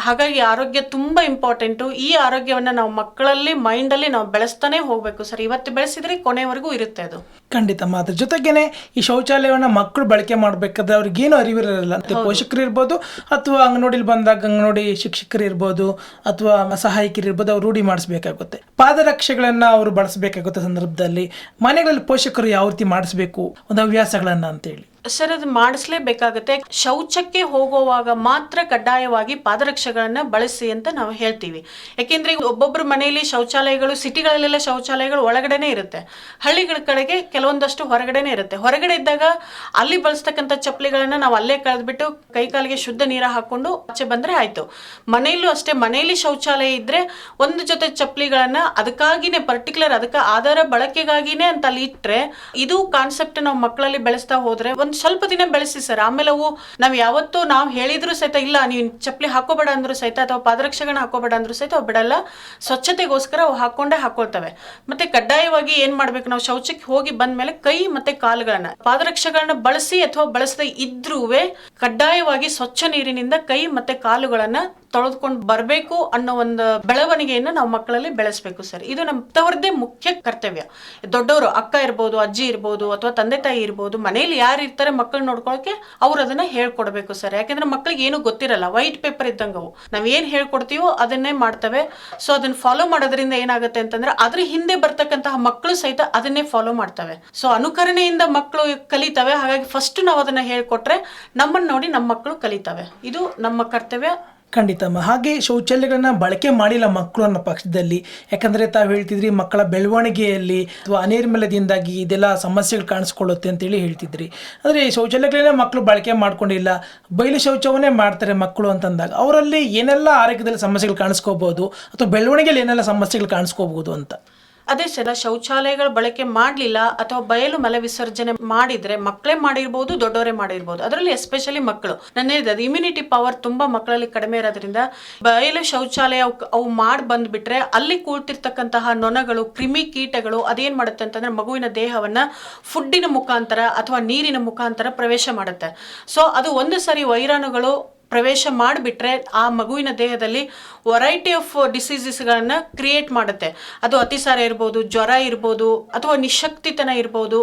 ಹಾಗಾಗಿ ಆರೋಗ್ಯ ತುಂಬಾ ಇಂಪಾರ್ಟೆಂಟು. ಈ ಆರೋಗ್ಯವನ್ನ ನಾವು ಮಕ್ಕಳಲ್ಲಿ ಮೈಂಡಲ್ಲಿ ನಾವು ಬೆಳೆಸ್ತಾನೆ ಹೋಗ್ಬೇಕು ಸರ್. ಇವತ್ತು ಬೆಳೆಸಿದ್ರೆ ಕೊನೆವರೆಗೂ ಇರುತ್ತೆ ಅದು. ಖಂಡಿತ. ಅದ್ರ ಜೊತೆಗೇನೆ ಈ ಶೌಚಾಲಯವನ್ನ ಮಕ್ಕಳು ಬಳಕೆ ಮಾಡ್ಬೇಕಾದ್ರೆ ಅವ್ರಿಗೇನು ಅರಿವಿರಲ್ಲ. ಪೋಷಕರು ಇರ್ಬೋದು ಅಥವಾ ಅಂಗನವಾಡಿಲಿ ಬಂದಾಗ ಅಂಗನವಾಡಿ ಶಿಕ್ಷಕರು ಇರ್ಬೋದು ಅಥವಾ ಸಹಾಯಕರು ಇರ್ಬೋದು, ಅವ್ರು ರೂಢಿ ಮಾಡಿಸ್ಬೇಕಾಗುತ್ತೆ. ಪಾದರಕ್ಷೆಗಳನ್ನ ಅವರು ಬಳಸಬೇಕಾಗುತ್ತೆ ಸಂದರ್ಭದಲ್ಲಿ ಮನೆಗಳಲ್ಲಿ ಪೋಷಕರು ಯಾವ ರೀತಿ ಮಾಡಿಸ್ಬೇಕು ಒಂದು ಹವ್ಯಾಸಗಳನ್ನ ಅಂತೇಳಿ. ಸರ್, ಅದು ಮಾಡಿಸ್ಲೇಬೇಕಾಗತ್ತೆ. ಶೌಚಕ್ಕೆ ಹೋಗುವಾಗ ಮಾತ್ರ ಕಡ್ಡಾಯವಾಗಿ ಪಾದರಕ್ಷೆಗಳನ್ನ ಬಳಸಿ ಅಂತ ನಾವು ಹೇಳ್ತೀವಿ. ಯಾಕೆಂದ್ರೆ ಒಬ್ಬೊಬ್ಬರು ಮನೆಯಲ್ಲಿ ಶೌಚಾಲಯಗಳು, ಸಿಟಿಗಳಲ್ಲೆಲ್ಲ ಶೌಚಾಲಯಗಳು ಒಳಗಡೆನೆ ಇರುತ್ತೆ, ಹಳ್ಳಿಗಳ ಕಡೆಗೆ ಕೆಲವೊಂದಷ್ಟು ಹೊರಗಡೆನೆ ಇರುತ್ತೆ. ಹೊರಗಡೆ ಇದ್ದಾಗ ಅಲ್ಲಿ ಬಳಸ್ತಕ್ಕಂಥ ಚಪ್ಪಲಿಗಳನ್ನ ನಾವು ಅಲ್ಲೇ ಕಳೆದ್ಬಿಟ್ಟು ಕೈಕಾಲಿಗೆ ಶುದ್ಧ ನೀರ ಹಾಕೊಂಡು ಆಚೆ ಬಂದ್ರೆ ಆಯ್ತು. ಮನೆಯಲ್ಲೂ ಅಷ್ಟೇ, ಮನೆಯಲ್ಲಿ ಶೌಚಾಲಯ ಇದ್ರೆ ಒಂದು ಜೊತೆ ಚಪ್ಪಲಿಗಳನ್ನ ಅದಕ್ಕಾಗಿನೇ ಪರ್ಟಿಕ್ಯುಲರ್ ಅದಕ್ಕೆ ಆಧಾರ ಬಳಕೆಗಾಗಿನೇ ಅಂತ ಅಲ್ಲಿ ಇಟ್ರೆ, ಇದು ಕಾನ್ಸೆಪ್ಟ್ ನಾವು ಮಕ್ಕಳಲ್ಲಿ ಬೆಳೆಸ್ತಾ ಹೋದ್ರೆ ಸ್ವಲ್ಪ ದಿನ ಬೆಳೆಸಿ ಸರ್. ಆಮೇಲೆ ಅವು ನಾವು ಯಾವತ್ತೂ ನಾವು ಹೇಳಿದ್ರು ಸಹಿತ ಇಲ್ಲ ನೀವು ಚಪ್ಪಲಿ ಹಾಕೋಬೇಡ ಅಂದ್ರು ಸಹಿತ ಅಥವಾ ಪಾದರಕ್ಷೆಗಳನ್ನ ಹಾಕೋಬೇಡ ಅಂದ್ರು ಸಹಿತ ಅವು ಬಿಡಲ್ಲ. ಸ್ವಚ್ಛತೆಗೋಸ್ಕರ ಅವು ಹಾಕೊಂಡೇ ಹಾಕೊಳ್ತವೆ. ಮತ್ತೆ ಕಡ್ಡಾಯವಾಗಿ ಏನ್ ಮಾಡ್ಬೇಕು, ನಾವು ಶೌಚಕ್ಕೆ ಹೋಗಿ ಬಂದ್ಮೇಲೆ ಕೈ ಮತ್ತೆ ಕಾಲುಗಳನ್ನ ಪಾದರಕ್ಷೆಗಳನ್ನ ಬಳಸಿ ಅಥವಾ ಬಳಸದೆ ಇದ್ರೂವೆ ಕಡ್ಡಾಯವಾಗಿ ಸ್ವಚ್ಛ ನೀರಿನಿಂದ ಕೈ ಮತ್ತೆ ಕಾಲುಗಳನ್ನ ತೊಳೆದುಕೊಂಡು ಬರಬೇಕು ಅನ್ನೋ ಒಂದು ಬೆಳವಣಿಗೆಯನ್ನ ನಾವು ಮಕ್ಕಳಲ್ಲಿ ಬೆಳೆಸಬೇಕು ಸರ್. ಇದು ನಮ್ಮವರದ್ದೇ ಮುಖ್ಯ ಕರ್ತವ್ಯ. ದೊಡ್ಡವರು, ಅಕ್ಕ ಇರ್ಬೋದು, ಅಜ್ಜಿ ಇರ್ಬೋದು ಅಥವಾ ತಂದೆ ತಾಯಿ ಇರ್ಬೋದು, ಮನೆಯಲ್ಲಿ ಯಾರು ಇರ್ತಾರೆ ಮಕ್ಕಳು ನೋಡ್ಕೊಳಕ್ಕೆ ಅವ್ರು ಅದನ್ನ ಹೇಳ್ಕೊಡ್ಬೇಕು ಸರ್. ಯಾಕಂದ್ರೆ ಮಕ್ಕಳಿಗೆ ಏನು ಗೊತ್ತಿರಲ್ಲ, ವೈಟ್ ಪೇಪರ್ ಇದ್ದಂಗವು. ನಾವ್ ಏನ್ ಹೇಳ್ಕೊಡ್ತೀವೋ ಅದನ್ನೇ ಮಾಡ್ತವೆ. ಸೊ ಅದನ್ನ ಫಾಲೋ ಮಾಡೋದ್ರಿಂದ ಏನಾಗುತ್ತೆ ಅಂತಂದ್ರೆ ಅದ್ರ ಹಿಂದೆ ಬರ್ತಕ್ಕಂತಹ ಮಕ್ಕಳು ಸಹಿತ ಅದನ್ನೇ ಫಾಲೋ ಮಾಡ್ತವೆ. ಸೊ ಅನುಕರಣೆಯಿಂದ ಮಕ್ಕಳು ಕಲಿತವೆ. ಹಾಗಾಗಿ ಫಸ್ಟ್ ನಾವು ಅದನ್ನ ಹೇಳ್ಕೊಟ್ರೆ ನಮ್ಮನ್ನ ನೋಡಿ ನಮ್ಮ ಮಕ್ಕಳು ಕಲಿತವೆ. ಇದು ನಮ್ಮ ಕರ್ತವ್ಯ. ಖಂಡಿತಮ್ಮ. ಹಾಗೆ ಶೌಚಾಲಯಗಳನ್ನ ಬಳಕೆ ಮಾಡಿಲ್ಲ ಮಕ್ಕಳು ಅನ್ನೋ ಪಕ್ಷದಲ್ಲಿ, ಯಾಕಂದರೆ ತಾವು ಹೇಳ್ತಿದ್ರಿ ಮಕ್ಕಳ ಬೆಳವಣಿಗೆಯಲ್ಲಿ ಅಥವಾ ಅನೈರ್ಮಲ್ಯದಿಂದಾಗಿ ಇದೆಲ್ಲ ಸಮಸ್ಯೆಗಳು ಕಾಣಿಸ್ಕೊಳ್ಳುತ್ತೆ ಅಂತೇಳಿ ಹೇಳ್ತಿದ್ರಿ. ಅಂದರೆ ಶೌಚಾಲಯಗಳನ್ನ ಮಕ್ಕಳು ಬಳಕೆ ಮಾಡ್ಕೊಂಡಿಲ್ಲ, ಬಯಲು ಶೌಚವನ್ನೇ ಮಾಡ್ತಾರೆ ಮಕ್ಕಳು ಅಂತಂದಾಗ ಅವರಲ್ಲಿ ಏನೆಲ್ಲ ಆರೋಗ್ಯದಲ್ಲಿ ಸಮಸ್ಯೆಗಳು ಕಾಣಿಸ್ಕೋಬೋದು ಅಥವಾ ಬೆಳವಣಿಗೆಯಲ್ಲಿ ಏನೆಲ್ಲ ಸಮಸ್ಯೆಗಳು ಕಾಣಿಸ್ಕೋಬೋದು ಅಂತ. ಅದೇ ಸರ್, ಶೌಚಾಲಯಗಳ ಬಳಕೆ ಮಾಡಲಿಲ್ಲ ಅಥವಾ ಬಯಲು ಮಲ ವಿಸರ್ಜನೆ ಮಾಡಿದ್ರೆ ಮಕ್ಕಳೇ ಮಾಡಿರ್ಬೋದು, ದೊಡ್ಡವರೇ ಮಾಡಿರ್ಬೋದು. ಅದರಲ್ಲಿ ಎಸ್ಪೆಷಲಿ ಮಕ್ಕಳು, ನಾನು ಹೇಳಿದೆ ಅದು ಇಮ್ಯುನಿಟಿ ಪವರ್ ತುಂಬಾ ಮಕ್ಕಳಲ್ಲಿ ಕಡಿಮೆ ಇರೋದ್ರಿಂದ ಬಯಲು ಶೌಚಾಲಯ ಅವು ಮಾಡಿ ಬಂದ್ಬಿಟ್ರೆ ಅಲ್ಲಿ ಕೂಳ್ತಿರ್ತಕ್ಕಂತಹ ನೊಣಗಳು, ಕ್ರಿಮಿ ಕೀಟಗಳು ಅದೇನ್ ಮಾಡುತ್ತೆ ಅಂತಂದ್ರೆ ಮಗುವಿನ ದೇಹವನ್ನ ಫುಡ್ಡಿನ ಮುಖಾಂತರ ಅಥವಾ ನೀರಿನ ಮುಖಾಂತರ ಪ್ರವೇಶ ಮಾಡುತ್ತೆ. ಸೊ ಅದು ಒಂದು ಸರಿ ವೈರಾಣುಗಳು ಪ್ರವೇಶ ಮಾಡಿಬಿಟ್ರೆ ಆ ಮಗುವಿನ ದೇಹದಲ್ಲಿ ವೆರೈಟಿ ಆಫ್ ಡಿಸೀಸಸ್ಗಳನ್ನ ಕ್ರಿಯೇಟ್ ಮಾಡುತ್ತೆ. ಅದು ಅತಿಸಾರ ಇರ್ಬೋದು, ಜ್ವರ ಇರ್ಬೋದು ಅಥವಾ ನಿಶಕ್ತಿತನ ಇರ್ಬೋದು.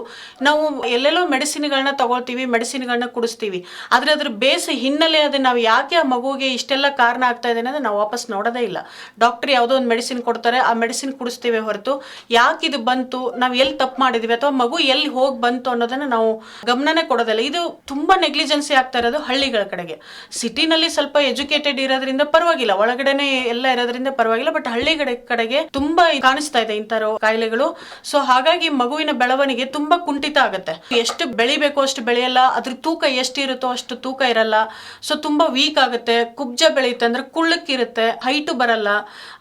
ನಾವು ಎಲ್ಲೆಲ್ಲೋ ಮೆಡಿಸಿನ್ಗಳನ್ನ ತಗೊಳ್ತೀವಿ, ಮೆಡಿಸಿನ್ಗಳನ್ನ ಕುಡಿಸ್ತೀವಿ, ಆದರೆ ಅದ್ರ ಬೇಸ್ ಹಿನ್ನೆಲೆ ಅದು ನಾವು ಯಾಕೆ ಆ ಮಗುವಿಗೆ ಇಷ್ಟೆಲ್ಲ ಕಾರಣ ಆಗ್ತಾ ಇದೆ ಅನ್ನೋದು ನಾವು ವಾಪಸ್ ನೋಡೋದೇ ಇಲ್ಲ. ಡಾಕ್ಟರ್ ಯಾವುದೋ ಒಂದು ಮೆಡಿಸಿನ್ ಕೊಡ್ತಾರೆ, ಆ ಮೆಡಿಸಿನ್ ಕುಡಿಸ್ತೀವಿ ಹೊರತು ಯಾಕೆ ಇದು ಬಂತು, ನಾವು ಎಲ್ಲಿ ತಪ್ಪು ಮಾಡಿದ್ವಿ ಅಥವಾ ಮಗು ಎಲ್ಲಿ ಹೋಗಿ ಬಂತು ಅನ್ನೋದನ್ನ ನಾವು ಗಮನನೇ ಕೊಡೋದಿಲ್ಲ. ಇದು ತುಂಬಾ ನೆಗ್ಲಿಜೆನ್ಸಿ ಆಗ್ತಾ ಇರೋದು ಹಳ್ಳಿಗಳ ಕಡೆಗೆ. ಸಿಟಿನಲ್ಲಿ ಸ್ವಲ್ಪ ಎಜುಕೇಟೆಡ್ ಇರೋದ್ರಿಂದ ಪರವಾಗಿಲ್ಲ, ಒಳಗಡೆನೆ ಎಲ್ಲ ಇರೋದ್ರಿಂದ ಪರವಾಗಿಲ್ಲ, ಬಟ್ ಹಳ್ಳಿ ಕಡೆಗೆ ತುಂಬಾ ಕಾಣಿಸ್ತಾ ಇದೆ ಇಂಥ ಕಾಯಿಲೆಗಳು. ಸೊ ಹಾಗಾಗಿ ಮಗುವಿನ ಬೆಳವಣಿಗೆ ತುಂಬಾ ಕುಂಠಿತ ಆಗುತ್ತೆ. ಎಷ್ಟು ಬೆಳಿಬೇಕು ಅಷ್ಟು ಬೆಳೆಯಲ್ಲ, ಅದ್ರ ತೂಕ ಎಷ್ಟು ಇರುತ್ತೋ ಅಷ್ಟು ತೂಕ ಇರಲ್ಲ. ಸೊ ತುಂಬಾ ವೀಕ್ ಆಗುತ್ತೆ, ಕುಬ್ಜ ಬೆಳೆಯುತ್ತೆ ಅಂದ್ರೆ ಕುಳ್ಳಕ್ಕಿರುತ್ತೆ, ಹೈಟು ಬರಲ್ಲ,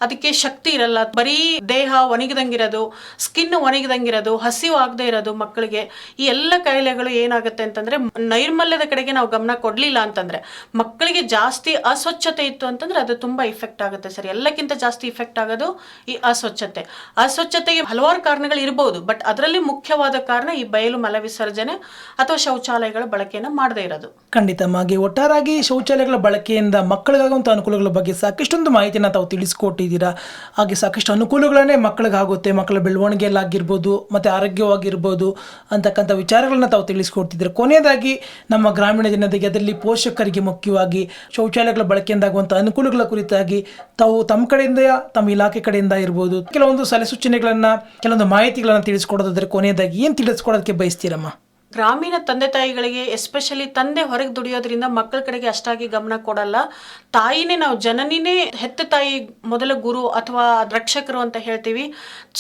ಅದಕ್ಕೆ ಶಕ್ತಿ ಇರಲ್ಲ, ಬರೀ ದೇಹ ಒಣಗಿದಂಗಿರೋದು, ಸ್ಕಿನ್ ಒಣಗಿದಂಗಿರೋದು, ಹಸಿವು ಆಗದೆ ಇರೋದು ಮಕ್ಕಳಿಗೆ. ಈ ಎಲ್ಲ ಕಾಯಿಲೆಗಳು ಏನಾಗುತ್ತೆ ಅಂತಂದ್ರೆ ನೈರ್ಮಲ್ಯದ ಕಡೆಗೆ ನಾವು ಗಮನ ಕೊಡ್ಲಿಲ್ಲ ಅಂತಂದ್ರೆ, ಮಕ್ಕಳಿಗೆ ಜಾಸ್ತಿ ಅಸ್ವಚ್ಛತೆ ಇತ್ತು ಅಂತಂದ್ರೆ ಅದು ತುಂಬಾ ಇಫೆಕ್ಟ್ ಆಗುತ್ತೆ ಸರ್. ಎಲ್ಲಕ್ಕಿಂತ ಜಾಸ್ತಿ ಇಫೆಕ್ಟ್ ಆಗೋದು ಈ ಅಸ್ವಚ್ಛತೆ. ಅಸ್ವಚ್ಛತೆಗೆ ಹಲವಾರು ಕಾರಣಗಳು ಇರಬಹುದು, ಬಟ್ ಅದರಲ್ಲಿ ಮುಖ್ಯವಾದ ಕಾರಣ ಈ ಬಯಲು ಮಲ ವಿಸರ್ಜನೆ ಅಥವಾ ಶೌಚಾಲಯಗಳ ಬಳಕೆಯನ್ನು ಮಾಡದೇ ಇರೋದು. ಖಂಡಿತವಾಗಿ. ಒಟ್ಟಾರಾಗಿ ಶೌಚಾಲಯಗಳ ಬಳಕೆಯಿಂದ ಮಕ್ಕಳಿಗಾಗುವಂಥ ಅನುಕೂಲಗಳ ಬಗ್ಗೆ ಸಾಕಷ್ಟೊಂದು ಮಾಹಿತಿನ ತಾವು ತಿಳಿಸ್ಕೊಟ್ಟಿದ್ದೀರಾ. ಹಾಗೆ ಸಾಕಷ್ಟು ಅನುಕೂಲಗಳನ್ನೇ ಮಕ್ಕಳಿಗಾಗುತ್ತೆ, ಮಕ್ಕಳ ಬೆಳವಣಿಗೆಯಲ್ಲಾಗಿರ್ಬೋದು ಮತ್ತು ಆರೋಗ್ಯವಾಗಿರ್ಬೋದು ಅಂತಕ್ಕಂಥ ವಿಚಾರಗಳನ್ನ ತಾವು ತಿಳಿಸ್ಕೊಡ್ತಿದ್ದೀರಾ. ಕೊನೆಯದಾಗಿ ನಮ್ಮ ಗ್ರಾಮೀಣ ಜನತೆಗೆ, ಅದರಲ್ಲಿ ಪೋಷಕರಿಗೆ ಮುಖ್ಯವಾಗಿ ಶೌಚಾಲಯಗಳ ಬಳಕೆಯಿಂದಾಗುವಂಥ ಅನುಕೂಲಗಳ ಕುರಿತಾಗಿ ತಾವು ತಮ್ಮ ಕಡೆಯಿಂದ, ತಮ್ಮ ಇಲಾಖೆ ಕಡೆಯಿಂದ ಇರ್ಬೋದು ಕೆಲವೊಂದು ಸಲಹೆ ಸೂಚನೆಗಳನ್ನು, ಕೆಲವೊಂದು ಮಾಹಿತಿಗಳನ್ನು ತಿಳಿಸ್ಕೊಡೋದಾದ್ರೆ ಕೊನೆಯದಾಗಿ ಏನು ತಿಳಿಸ್ಕೊಡೋದಕ್ಕೆ ಬಯಸ್ತೀರಮ್ಮ? ಗ್ರಾಮೀಣ ತಂದೆ ತಾಯಿಗಳಿಗೆ ಎಸ್ಪೆಷಲಿ ತಂದೆ ಹೊರಗೆ ದುಡಿಯೋದ್ರಿಂದ ಮಕ್ಕಳ ಕಡೆಗೆ ಅಷ್ಟಾಗಿ ಗಮನ ಕೊಡಲ್ಲ. ತಾಯಿನೇ, ನಾವು ಜನನಿನೇ ಹೆತ್ತ ತಾಯಿ ಮೊದಲ ಗುರು ಅಥವಾ ರಕ್ಷಕರು ಅಂತ ಹೇಳ್ತೀವಿ.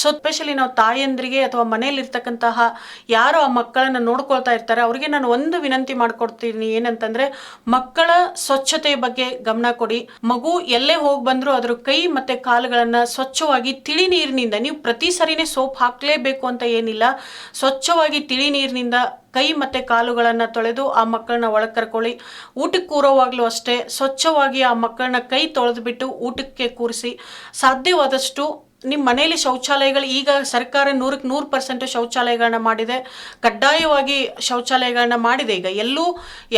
ಸೊ ಎಸ್ಪೆಷಲಿ ನಾವು ತಾಯಂದ್ರಿಗೆ ಅಥವಾ ಮನೆಯಲ್ಲಿರ್ತಕ್ಕಂತಹ ಯಾರು ಆ ಮಕ್ಕಳನ್ನ ನೋಡ್ಕೊಳ್ತಾ ಇರ್ತಾರೆ ಅವ್ರಿಗೆ ನಾನು ಒಂದು ವಿನಂತಿ ಮಾಡ್ಕೊಡ್ತೀನಿ, ಏನಂತಂದ್ರೆ ಮಕ್ಕಳ ಸ್ವಚ್ಛತೆಯ ಬಗ್ಗೆ ಗಮನ ಕೊಡಿ. ಮಗು ಎಲ್ಲೇ ಹೋಗಿ ಬಂದ್ರು ಅದ್ರ ಕೈ ಮತ್ತೆ ಕಾಲುಗಳನ್ನ ಸ್ವಚ್ಛವಾಗಿ ತಿಳಿ ನೀರಿನಿಂದ, ನೀವು ಪ್ರತಿ ಸರಿನೇ ಸೋಪ್ ಹಾಕ್ಲೇಬೇಕು ಅಂತ ಏನಿಲ್ಲ, ಸ್ವಚ್ಛವಾಗಿ ತಿಳಿ ನೀರಿನಿಂದ ಕೈ ಮತ್ತೆ ಕಾಲುಗಳನ್ನ ತೊಳೆದು ಆ ಮಕ್ಕಳನ್ನ ಒಳಗೆ ಕರ್ಕೊಳ್ಳಿ. ಊಟಕ್ಕೆ ಕೂರೋವಾಗ್ಲೂ ಅಷ್ಟೇ ಸ್ವಚ್ಛವಾಗಿ ಆ ಮಕ್ಕಳನ್ನ ಕೈ ತೊಳೆದ್ಬಿಟ್ಟು ಊಟಕ್ಕೆ ಕೂರಿಸಿ. ಸಾಧ್ಯವಾದಷ್ಟು ನಿಮ್ಮ ಮನೆಯಲ್ಲಿ ಶೌಚಾಲಯಗಳು, ಈಗ ಸರ್ಕಾರ 100% ಶೌಚಾಲಯಗಳನ್ನ ಮಾಡಿದೆ, ಕಡ್ಡಾಯವಾಗಿ ಶೌಚಾಲಯಗಳನ್ನ ಮಾಡಿದೆ. ಈಗ ಎಲ್ಲೂ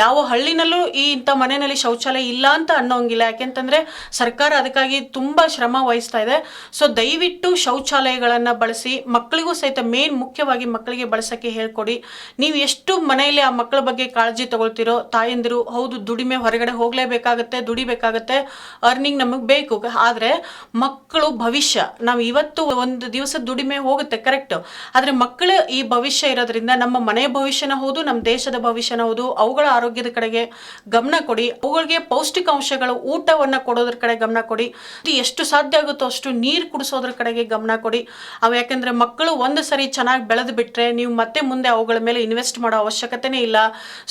ಯಾವ ಹಳ್ಳಿನಲ್ಲೂ ಇಂಥ ಮನೆಯಲ್ಲಿ ಶೌಚಾಲಯ ಇಲ್ಲ ಅಂತ ಅನ್ನೋಂಗಿಲ್ಲ, ಯಾಕೆಂತಂದ್ರೆ ಸರ್ಕಾರ ಅದಕ್ಕಾಗಿ ತುಂಬಾ ಶ್ರಮ ವಹಿಸ್ತಾ ಇದೆ. ಸೊ ದಯವಿಟ್ಟು ಶೌಚಾಲಯಗಳನ್ನ ಬಳಸಿ. ಮಕ್ಕಳಿಗೂ ಸಹಿತ ಮುಖ್ಯವಾಗಿ ಮಕ್ಕಳಿಗೆ ಬಳಸಕ್ಕೆ ಹೇಳ್ಕೊಡಿ. ನೀವು ಎಷ್ಟು ಮನೆಯಲ್ಲಿ ಆ ಮಕ್ಕಳ ಬಗ್ಗೆ ಕಾಳಜಿ ತಗೊಳ್ತಿರೋ ತಾಯಂದಿರು, ಹೌದು ದುಡಿಮೆ ಹೊರಗಡೆ ಹೋಗ್ಲೇಬೇಕಾಗತ್ತೆ, ದುಡಿಬೇಕಾಗತ್ತೆ, ಅರ್ನಿಂಗ್ ನಮಗೆ ಬೇಕು, ಆದ್ರೆ ಮಕ್ಕಳು ಭವಿಷ್ಯ. ನಾವು ಇವತ್ತು ಒಂದು ದಿವಸ ದುಡಿಮೆ ಹೋಗುತ್ತೆ ಕರೆಕ್ಟ್, ಆದ್ರೆ ಮಕ್ಕಳ ಈ ಭವಿಷ್ಯ ಇರೋದ್ರಿಂದ ನಮ್ಮ ಮನೆಯ ಭವಿಷ್ಯನ ಹೌದು, ನಮ್ಮ ದೇಶದ ಭವಿಷ್ಯನ ಹೌದು. ಅವುಗಳ ಆರೋಗ್ಯದ ಕಡೆಗೆ ಗಮನ ಕೊಡಿ. ಅವುಗಳಿಗೆ ಪೌಷ್ಟಿಕಾಂಶಗಳು ಊಟವನ್ನ ಕೊಡೋದ್ರ ಕಡೆ ಗಮನ ಕೊಡಿ. ಎಷ್ಟು ಸಾಧ್ಯ ಆಗುತ್ತೋ ಅಷ್ಟು ನೀರು ಕುಡಿಸೋದ್ರ ಕಡೆಗೆ ಗಮನ ಕೊಡಿ. ಯಾಕಂದ್ರೆ ಮಕ್ಕಳು ಒಂದು ಸರಿ ಚೆನ್ನಾಗಿ ಬೆಳೆದು ಬಿಟ್ರೆ ನೀವು ಮತ್ತೆ ಮುಂದೆ ಅವುಗಳ ಮೇಲೆ ಇನ್ವೆಸ್ಟ್ ಮಾಡೋ ಅವಶ್ಯಕತೆನೇ ಇಲ್ಲ.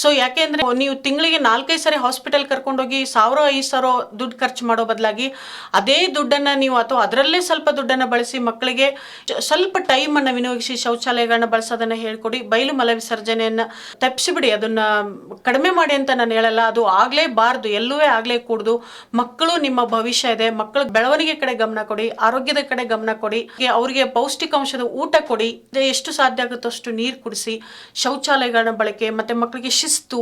ಸೊ ಯಾಕೆಂದ್ರೆ ನೀವು ತಿಂಗಳಿಗೆ 4-5 ಸರಿ ಹಾಸ್ಪಿಟಲ್ ಕರ್ಕೊಂಡೋಗಿ 1000-5000 ದುಡ್ಡು ಖರ್ಚು ಮಾಡೋ ಬದಲಾಗಿ ಅದೇ ದುಡ್ಡನ್ನ ನೀವು ಅಥವಾ ಅದರಲ್ಲೇ ಸ್ವಲ್ಪ ದುಡ್ಡನ್ನ ಬಳಸಿ ಮಕ್ಕಳಿಗೆ ಸ್ವಲ್ಪ ಟೈಮ್ ಅನ್ನ ವಿನಿಯೋಗಿಸಿ ಶೌಚಾಲಯಗಳನ್ನ ಬಳಸೋದನ್ನ ಹೇಳ್ಕೊಡಿ. ಬಯಲು ಮಲ ವಿಸರ್ಜನೆಯನ್ನ ತಪ್ಪಿಸಿಬಿಡಿ, ಅದನ್ನ ಕಡಿಮೆ ಮಾಡಿ ಅಂತ ನಾನು ಹೇಳಲ್ಲ, ಅದು ಆಗ್ಲೇಬಾರ್ದು, ಎಲ್ಲೂ ಆಗ್ಲೇ ಕೂಡುದು. ಮಕ್ಕಳು ನಿಮ್ಮ ಭವಿಷ್ಯ ಇದೆ. ಮಕ್ಕಳ ಬೆಳವಣಿಗೆ ಕಡೆ ಗಮನ ಕೊಡಿ, ಆರೋಗ್ಯದ ಕಡೆ ಗಮನ ಕೊಡಿ, ಅವರಿಗೆ ಪೌಷ್ಟಿಕಾಂಶದ ಊಟ ಕೊಡಿ, ಎಷ್ಟು ಸಾಧ್ಯ ಆಗುತ್ತೋ ಅಷ್ಟು ನೀರು ಕುಡಿಸಿ, ಶೌಚಾಲಯಗಳನ್ನ ಬಳಕೆ ಮತ್ತೆ ಮಕ್ಕಳಿಗೆ ಶಿಸ್ತು,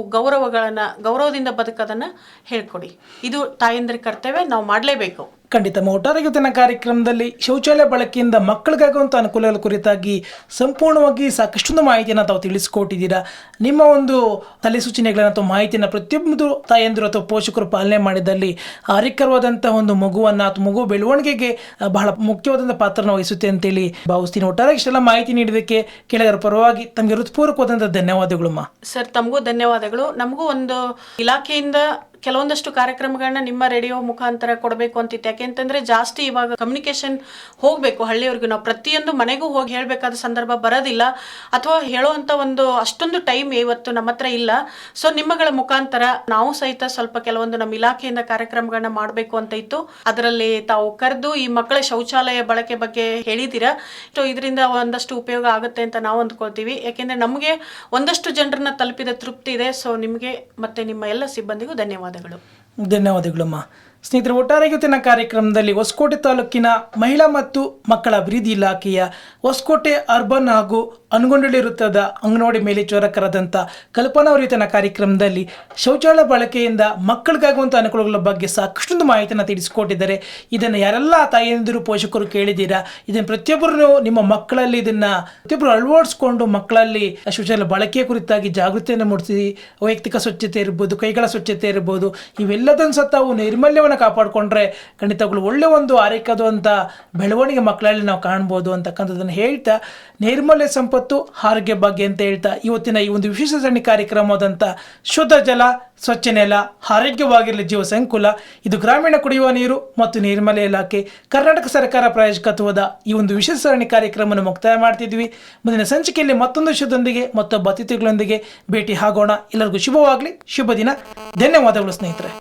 ಗೌರವದಿಂದ ಬದುಕೋದನ್ನ ಹೇಳ್ಕೊಡಿ. ಇದು ತಾಯಂದ್ರ ಕರ್ತವ್ಯ, ನಾವು ಮಾಡಲೇಬೇಕು. ಖಂಡಿತ. ಒಟ್ಟಾರೆ ಇವತ್ತಿನ ಕಾರ್ಯಕ್ರಮದಲ್ಲಿ ಶೌಚಾಲಯ ಬಳಕೆಯಿಂದ ಮಕ್ಕಳಿಗಾಗುವಂಥ ಅನುಕೂಲಗಳ ಕುರಿತಾಗಿ ಸಂಪೂರ್ಣವಾಗಿ ಸಾಕಷ್ಟೊಂದು ಮಾಹಿತಿಯನ್ನು ತಾವು ತಿಳಿಸ್ಕೊಟ್ಟಿದ್ದೀರಾ. ನಿಮ್ಮ ಒಂದು ಸಲಹೆ ಸೂಚನೆಗಳನ್ನು ಅಥವಾ ಮಾಹಿತಿಯನ್ನು ಪ್ರತಿಯೊಂದು ತಾಯಂದಿರು ಅಥವಾ ಪೋಷಕರು ಪಾಲನೆ ಮಾಡಿದಲ್ಲಿ ಆರೋಗ್ಯಕರವಾದಂತಹ ಒಂದು ಮಗುವನ್ನು ಅಥವಾ ಮಗು ಬೆಳವಣಿಗೆಗೆ ಬಹಳ ಮುಖ್ಯವಾದಂಥ ಪಾತ್ರನ ವಹಿಸುತ್ತೆ ಅಂತೇಳಿ ಭಾವಿಸ್ತೀನಿ. ಒಟ್ಟಾರೆ ಇಷ್ಟೆಲ್ಲ ಮಾಹಿತಿ ನೀಡಿದ್ದಕ್ಕೆ ಕೆಳಗರ ಪರವಾಗಿ ತಮಗೆ ಹೃತ್ಪೂರ್ವಕವಾದಂಥ ಧನ್ಯವಾದಗಳು. ಸರ್, ತಮಗೂ ಧನ್ಯವಾದಗಳು. ನಮಗೂ ಒಂದು ಇಲಾಖೆಯಿಂದ ಕೆಲವೊಂದಷ್ಟು ಕಾರ್ಯಕ್ರಮಗಳನ್ನ ನಿಮ್ಮ ರೇಡಿಯೋ ಮುಖಾಂತರ ಕೊಡಬೇಕು ಅಂತಿತ್ತು. ಯಾಕೆಂತಂದ್ರೆ ಜಾಸ್ತಿ ಇವಾಗ ಕಮ್ಯುನಿಕೇಶನ್ ಹೋಗ್ಬೇಕು ಹಳ್ಳಿಯವ್ರಿಗೂ. ನಾವು ಪ್ರತಿಯೊಂದು ಮನೆಗೂ ಹೋಗಿ ಹೇಳ್ಬೇಕಾದ ಸಂದರ್ಭ ಬರೋದಿಲ್ಲ, ಅಥವಾ ಹೇಳೋವಂಥ ಒಂದು ಅಷ್ಟೊಂದು ಟೈಮ್ ಇವತ್ತು ನಮ್ಮ ಹತ್ರ ಇಲ್ಲ. ಸೊ ನಿಮ್ಮಗಳ ಮುಖಾಂತರ ನಾವು ಸಹಿತ ಸ್ವಲ್ಪ ಕೆಲವೊಂದು ನಮ್ಮ ಇಲಾಖೆಯಿಂದ ಕಾರ್ಯಕ್ರಮಗಳನ್ನ ಮಾಡಬೇಕು ಅಂತ ಇತ್ತು. ಅದರಲ್ಲಿ ತಾವು ಕರೆದು ಈ ಮಕ್ಕಳ ಶೌಚಾಲಯ ಬಳಕೆ ಬಗ್ಗೆ ಹೇಳಿದ್ದೀರಾ. ಸೊ ಇದರಿಂದ ಒಂದಷ್ಟು ಉಪಯೋಗ ಆಗುತ್ತೆ ಅಂತ ನಾವು ಅಂದ್ಕೊಳ್ತೀವಿ. ಯಾಕೆಂದ್ರೆ ನಮಗೆ ಒಂದಷ್ಟು ಜನರನ್ನ ತಲುಪಿದ ತೃಪ್ತಿ ಇದೆ. ಸೊ ನಿಮಗೆ ಮತ್ತೆ ನಿಮ್ಮ ಎಲ್ಲ ಸಿಬ್ಬಂದಿಗೂ ಧನ್ಯವಾದಗಳಮ್ಮ. ಸ್ನೇಹಿತರೆ, ಒಟ್ಟಾರೆ ಇವತ್ತಿನ ಕಾರ್ಯಕ್ರಮದಲ್ಲಿ ಹೊಸಕೋಟೆ ತಾಲೂಕಿನ ಮಹಿಳಾ ಮತ್ತು ಮಕ್ಕಳ ಅಭಿವೃದ್ಧಿ ಇಲಾಖೆಯ ಹೊಸಕೋಟೆ ಅರ್ಬನ್ ಹಾಗೂ ಅನಗೊಂಡಳ್ಳಿ ವೃತ್ತದ ಅಂಗನವಾಡಿ ಮೇಲ್ವಿಚಾರಕರಾದಂಥ ಕಲ್ಪನಾ ಅವರು ಇವತ್ತಿನ ಕಾರ್ಯಕ್ರಮದಲ್ಲಿ ಶೌಚಾಲಯ ಬಳಕೆಯಿಂದ ಮಕ್ಕಳಿಗಾಗುವಂಥ ಅನುಕೂಲಗಳ ಬಗ್ಗೆ ಸಾಕಷ್ಟೊಂದು ಮಾಹಿತಿಯನ್ನು ತಿಳಿಸಿಕೊಟ್ಟಿದ್ದಾರೆ. ಇದನ್ನು ಯಾರೆಲ್ಲ ತಾಯಂದಿರು ಪೋಷಕರು ಕೇಳಿದ್ದೀರಾ, ಇದನ್ನು ಪ್ರತಿಯೊಬ್ಬರು ನಿಮ್ಮ ಮಕ್ಕಳಲ್ಲಿ ಇದನ್ನು ಪ್ರತಿಯೊಬ್ಬರು ಅಳವಡಿಸ್ಕೊಂಡು ಮಕ್ಕಳಲ್ಲಿ ಶೌಚಾಲಯ ಬಳಕೆಯ ಕುರಿತಾಗಿ ಜಾಗೃತಿಯನ್ನು ಮೂಡಿಸಿ, ವೈಯಕ್ತಿಕ ಸ್ವಚ್ಛತೆ ಇರ್ಬೋದು, ಕೈಗಳ ಸ್ವಚ್ಛತೆ ಇರ್ಬೋದು, ಇವೆಲ್ಲದನ್ನು ಸಹ ತಾವು ನೈರ್ಮಲ್ಯವನ್ನು ಕಾಪಾಡಿಕೊಂಡ್ರೆ ಖಂಡಿತಗಳು ಒಳ್ಳೆಯ ಒಂದು ಆರೋಗ್ಯವಾದಂಥ ಬೆಳವಣಿಗೆ ಮಕ್ಕಳಲ್ಲಿ ನಾವು ಕಾಣ್ಬೋದು ಅಂತಕ್ಕಂಥದ್ದನ್ನು ಹೇಳ್ತಾ, ನೈರ್ಮಲ್ಯ ಸಂಪತ್ತು ಆರೋಗ್ಯ ಭಾಗ್ಯ ಅಂತ ಹೇಳ್ತಾ ಇವತ್ತಿನ ಈ ಒಂದು ವಿಶೇಷ ಸರಣಿ ಕಾರ್ಯಕ್ರಮವಾದಂಥ ಶುದ್ಧ ಜಲ ಸ್ವಚ್ಛ ನೆಲ ಆರೋಗ್ಯವಾಗಿರಲಿ ಜೀವ ಸಂಕುಲ, ಇದು ಗ್ರಾಮೀಣ ಕುಡಿಯುವ ನೀರು ಮತ್ತು ನೈರ್ಮಲ್ಯ ಇಲಾಖೆ ಕರ್ನಾಟಕ ಸರ್ಕಾರ ಪ್ರಾಯೋಜಕತ್ವದ ಈ ಒಂದು ವಿಶೇಷ ಸರಣಿ ಕಾರ್ಯಕ್ರಮವನ್ನು ಮುಕ್ತಾಯ ಮಾಡ್ತಿದ್ವಿ. ಮುಂದಿನ ಸಂಚಿಕೆಯಲ್ಲಿ ಮತ್ತೊಂದು ವಿಷಯದೊಂದಿಗೆ ಮತ್ತೊಬ್ಬ ಅತಿಥಿಗಳೊಂದಿಗೆ ಭೇಟಿ ಆಗೋಣ. ಎಲ್ಲರಿಗೂ ಶುಭವಾಗಲಿ, ಶುಭ ದಿನ. ಧನ್ಯವಾದಗಳು ಸ್ನೇಹಿತರೆ.